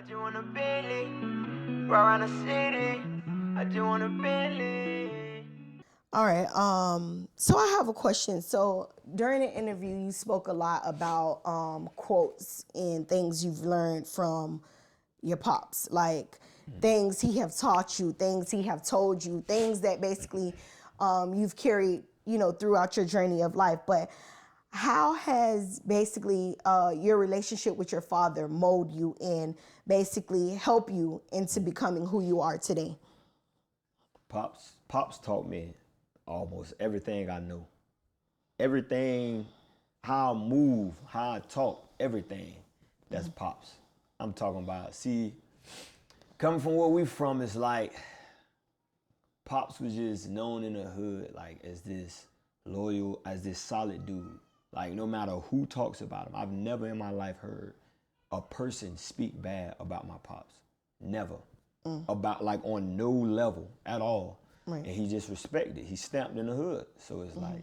just want a Bentley, ride around the city. I just want a Bentley. All right. So I have a question. So during the interview, you spoke a lot about quotes and things you've learned from your pops, like things he have taught you, things he have told you, things that basically you've carried, throughout your journey of life. But how has basically your relationship with your father mold you and basically help you into becoming who you are today? Pops taught me almost everything I know. Everything, how I move, how I talk, everything. That's Pops. I'm talking about, see, coming from where we from, it's like Pops was just known in the hood like as this loyal, as this solid dude. Like no matter who talks about him, I've never in my life heard a person speak bad about my Pops. Never. About like on no level at all. Right. And he just respected. He stamped in the hood. So it's like,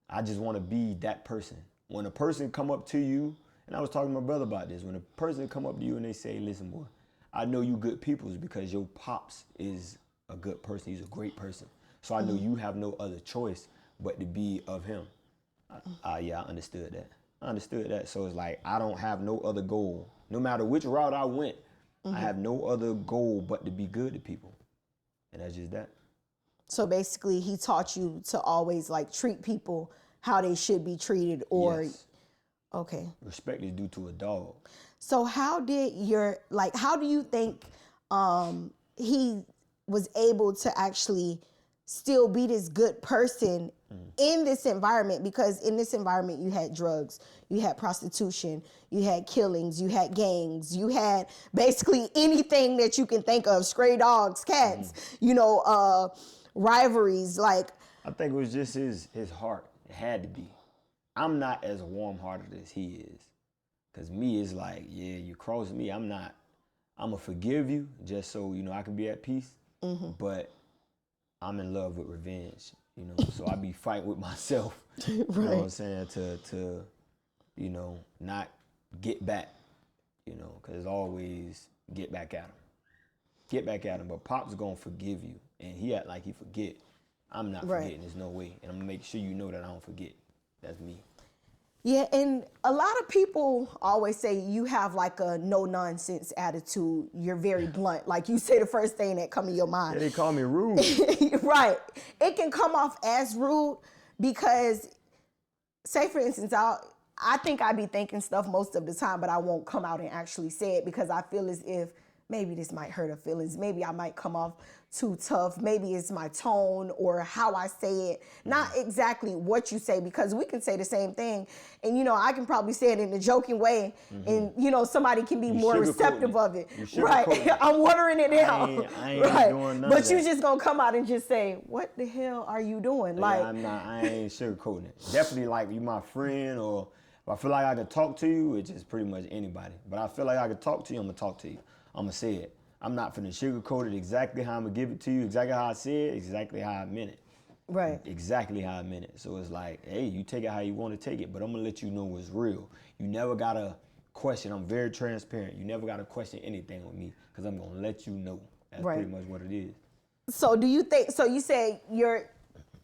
I just want to be that person. When a person come up to you, and I was talking to my brother about this, when a person come up to you and they say, listen, boy, I know you good peoples because your Pops is a good person. He's a great person. So I know you have no other choice but to be of him. Yeah, I understood that. So it's like, I don't have no other goal. No matter which route I went, I have no other goal but to be good to people. And that's just that. So basically he taught you to always like treat people how they should be treated or Yes. Okay. Respect is due to a dog. So how do you think he was able to actually still be this good person in this environment? Because in this environment you had drugs, you had prostitution, you had killings, you had gangs, you had basically anything that you can think of, stray dogs, cats, rivalries. Like, I think it was just his heart. It had to be. I'm not as warm-hearted as he is. Because me is like, yeah, you cross me, I'm going to forgive you just so, I can be at peace. But I'm in love with revenge, so I be fighting with myself, right. You know what I'm saying, to not get back, because it's always get back at him. Get back at him, but Pop's gonna forgive you, and he act like he forget. I'm not forgetting, there's no way, and I'm gonna make sure you know that I don't forget. That's me. Yeah, and a lot of people always say you have like a no-nonsense attitude. You're very blunt. Like you say the first thing that come in your mind. Yeah, they call me rude. Right. It can come off as rude because, say for instance, I think I be thinking stuff most of the time, but I won't come out and actually say it because I feel as if maybe this might hurt her feelings. Maybe I might come off too tough. Maybe it's my tone or how I say it. Not exactly what you say, because we can say the same thing. And, I can probably say it in a joking way. And, somebody can be more receptive of it. Right. I'm watering it down. I ain't doing none of that. But you just going to come out and just say, what the hell are you doing? Yeah, I ain't sugarcoating it. Definitely like you my friend, or if I feel like I can talk to you, it's just pretty much anybody. But I feel like I can talk to you, I'm going to talk to you. I'm going to say it. I'm not finna sugarcoat it exactly how I'm going to give it to you, exactly how I say it, exactly how I meant it. Right. Exactly how I meant it. So it's like, hey, you take it how you want to take it, but I'm going to let you know it's real. You never got to question. I'm very transparent. You never got to question anything with me because I'm going to let you know. That's pretty much what it is. So do you think, so you say your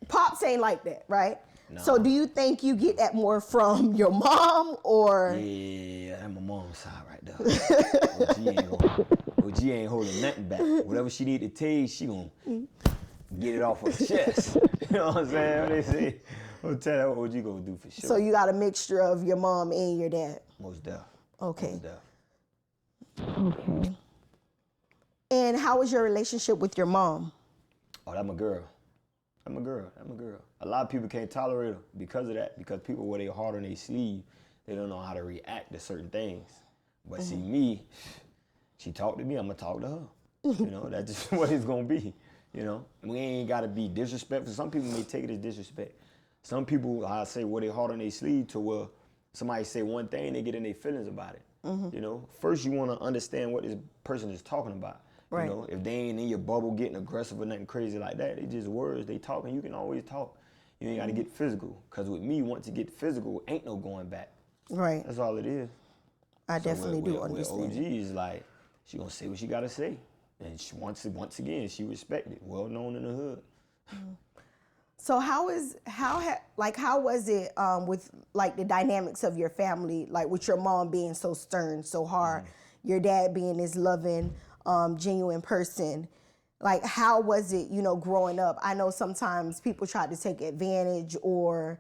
Pops ain't like that, right? No. So do you think you get that more from your mom or? Yeah, that's my mom's side right there. OG ain't holding nothing back. Whatever she need to tell you, she gonna get it off her chest. You know what I'm saying? What they say, I'm tell you what OG gonna do for sure. So you got a mixture of your mom and your dad? Most deaf. Okay. Most deaf. Okay. And how was your relationship with your mom? Oh, that's my girl. I'm a girl. A lot of people can't tolerate her because of that, because people wear their heart on their sleeve, they don't know how to react to certain things. But see me, she talk to me, I'm gonna talk to her. That's just what it's gonna be. We ain't gotta be disrespectful. Some people may take it as disrespect. Some people, I say, wear their heart on their sleeve to where somebody say one thing, they get in their feelings about it. First you wanna understand what this person is talking about. Right. If they ain't in your bubble getting aggressive or nothing crazy like that, they just words, they talking, you can always talk. You ain't gotta get physical. Cause with me, once you get physical, ain't no going back. Right. That's all it is. I So definitely do with understand. OG is like, she gonna say what she gotta say. And she once again, she respected, well known in the hood. So how was it with like the dynamics of your family, like with your mom being so stern, so hard, your dad being this loving, genuine person? Like how was it, growing up? I know sometimes people try to take advantage or,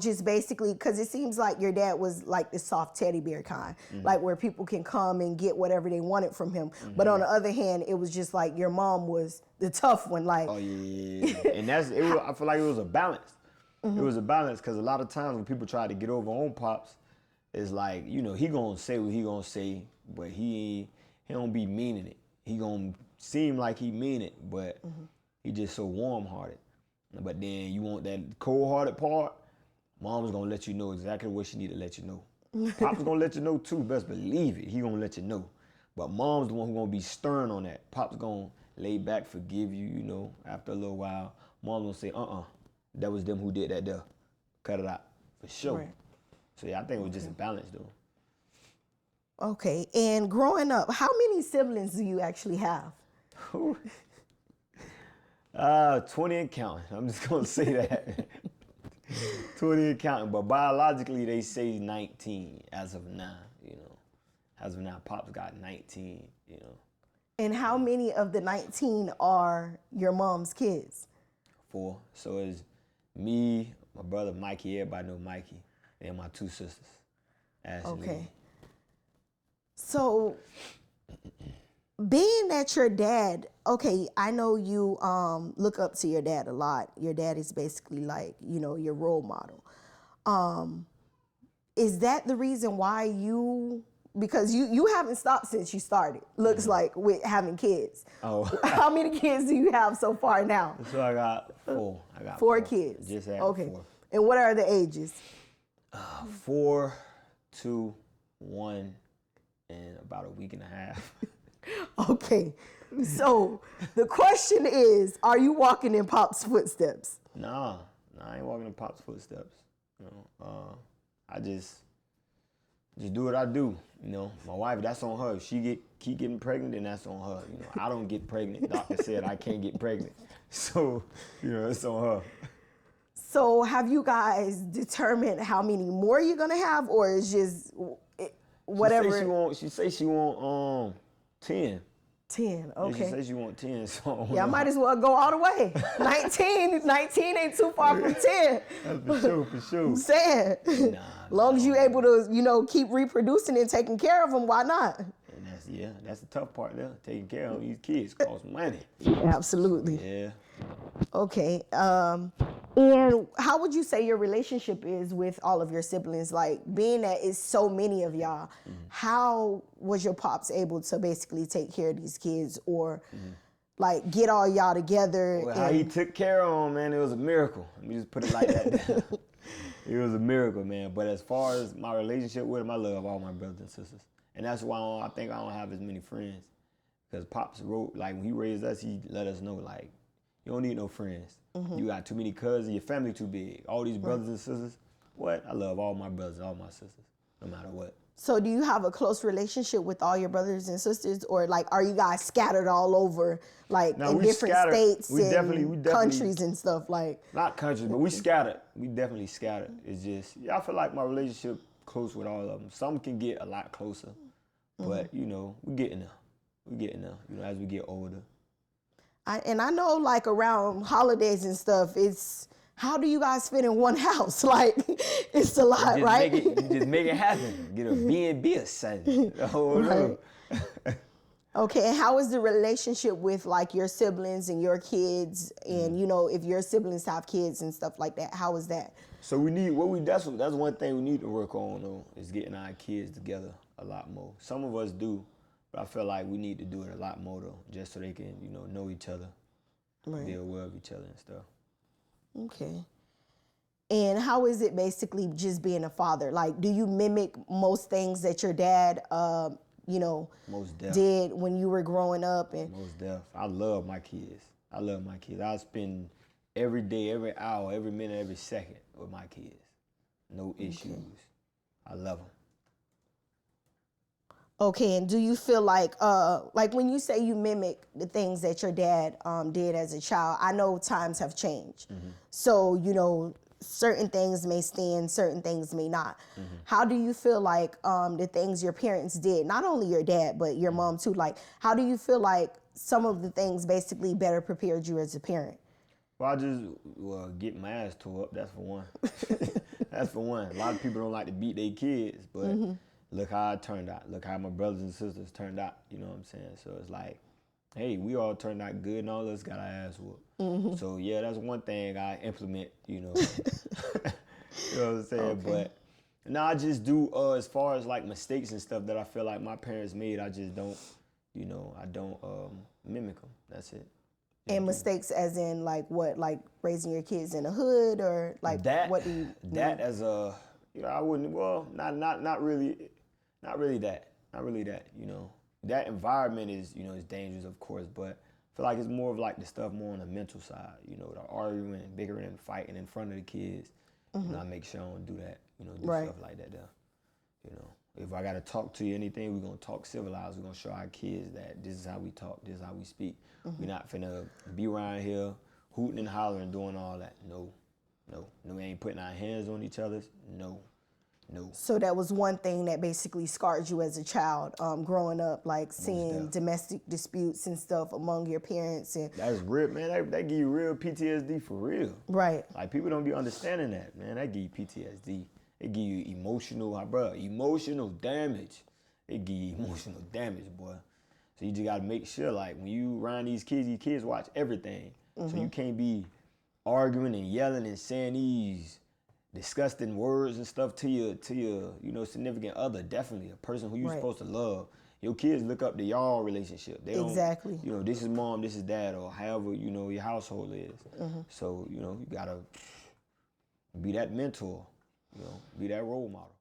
just basically, because it seems like your dad was like the soft teddy bear kind, like where people can come and get whatever they wanted from him. But on the other hand, it was just like your mom was the tough one. Like, Oh yeah, and I feel like it was a balance. It was a balance because a lot of times when people try to get over on Pops, it's like, he gonna say what he gonna say, but he don't be meaning it. He gonna seem like he mean it, but he just so warm-hearted. But then you want that cold-hearted part, mom's gonna let you know exactly what she need to let you know. Pop's gonna let you know too, best believe it. He gonna let you know. But mom's the one who gonna be stern on that. Pop's gonna lay back, forgive you, after a little while. Mom's gonna say, that was them who did that there. Cut it out, for sure. Right. So yeah, I think it was just a balance though. okay. And growing up, how many siblings do you actually have? 20 and counting. I'm just gonna say that. 20 and counting, but biologically they say 19 as of now, As of now, Pop's got 19, And how many of the 19 are your mom's kids? 4. So it's me, my brother Mikey, everybody know Mikey, and my 2 sisters, Ashley. Okay. So being that your dad, okay, I know you look up to your dad a lot. Your dad is basically like, your role model. Is that the reason why because you haven't stopped since you started, looks like, with having kids. Oh. How many kids do you have so far now? So I got 4. Four kids. Just had okay. 4. And what are the ages? 4, 2, 1, and about a week and a half. Okay. So the question is, are you walking in Pop's footsteps? Nah, I ain't walking in Pop's footsteps. I just do what I do. My wife, that's on her. If she keep getting pregnant, then that's on her. I don't get pregnant. Doctor said I can't get pregnant, so it's on her. So have you guys determined how many more you're gonna have, or is just whatever? She say she want 10. 10. Yeah, Okay. she say she want 10. So Yeah, I might as well go all the way. 19 ain't too far from 10. That's for sure. I'm saying. Long as you're able to, keep reproducing and taking care of them, why not? And that's the tough part there. Taking care of these kids costs money. Absolutely. Yeah. Okay. And how would you say your relationship is with all of your siblings? Like, being that it's so many of y'all, how was your pops able to basically take care of these kids, or like get all y'all together? Well, how he took care of them, man, it was a miracle. Let me just put it like that. It was a miracle, man. But as far as my relationship with him, I love all my brothers and sisters. And that's why I think I don't have as many friends. Because Pops wrote, like, when he raised us, he let us know, like, you don't need no friends. You got too many cousins, your family too big. All these brothers and sisters. What? I love all my brothers, all my sisters, no matter what. So do you have a close relationship with all your brothers and sisters, or like are you guys scattered all over, like in different states and countries and stuff? Like, not countries, but we scattered. We definitely scattered. It's just, I feel like my relationship close with all of them. Some can get a lot closer, but we getting there. We getting there. As we get older. I know, like, around holidays and stuff, it's, how do you guys fit in one house? Like, it's a lot, right? Just make it happen. Get a B&B or something. Right. Okay, and how is the relationship with, like, your siblings and your kids, and if your siblings have kids and stuff like that? How is that? So that's one thing we need to work on, though, is getting our kids together a lot more. Some of us do. But I feel like we need to do it a lot more, though, just so they can, know each other, be aware of each other and stuff. Okay. And how is it basically just being a father? Like, do you mimic most things that your dad, Most def. did when you were growing up? And Most def. I love my kids. I spend every day, every hour, every minute, every second with my kids. No issues. I love them. Okay, and do you feel like when you say you mimic the things that your dad did as a child, I know times have changed. So, you know, certain things may stand, certain things may not. How do you feel like the things your parents did, not only your dad, but your mom too, like how do you feel like some of the things basically better prepared you as a parent? Well, I just get my ass tore up. That's for one. That's for one. A lot of people don't like to beat their kids, but look how it turned out. Look how my brothers and sisters turned out. You know what I'm saying? So it's like, hey, we all turned out good, and all of us got our ass whooped. So yeah, that's one thing I implement. You know, you know what I'm saying? Okay. But no, I just do as far as like mistakes and stuff that I feel like my parents made. I just don't, you know, I don't mimic them. That's it. And mistakes as in like what, like raising your kids in the hood, or like That what do you that as a, you know, I wouldn't, well, not really that, you know. That environment is, you know, is dangerous, of course, but I feel like it's more of like the stuff more on the mental side, you know, the arguing and bickering and fighting in front of the kids. You know, I make sure I don't do that, you know, do Right. stuff like that there. You know, if I gotta talk to you anything, we're gonna talk civilized. We're gonna show our kids that this is how we talk, this is how we speak. We're not finna be around here hooting and hollering, doing all that. No, we ain't putting our hands on each other. No. So that was one thing that basically scarred you as a child, growing up, like seeing domestic disputes and stuff among your parents. And That's real, man. That give you real PTSD for real. right. Like, people don't be understanding that, man. That give you PTSD. It give you emotional damage. It give you emotional damage, boy. So you just gotta make sure, like, when you around these kids watch everything. So you can't be arguing and yelling and saying these disgusting words and stuff to your you know, significant other. Definitely a person who you're Right. supposed to love. Your kids look up to y'all relationship. They don't, Exactly. you know, this is mom, this is dad, or however, you know, your household is. So, you know, you gotta be that mentor, you know, be that role model.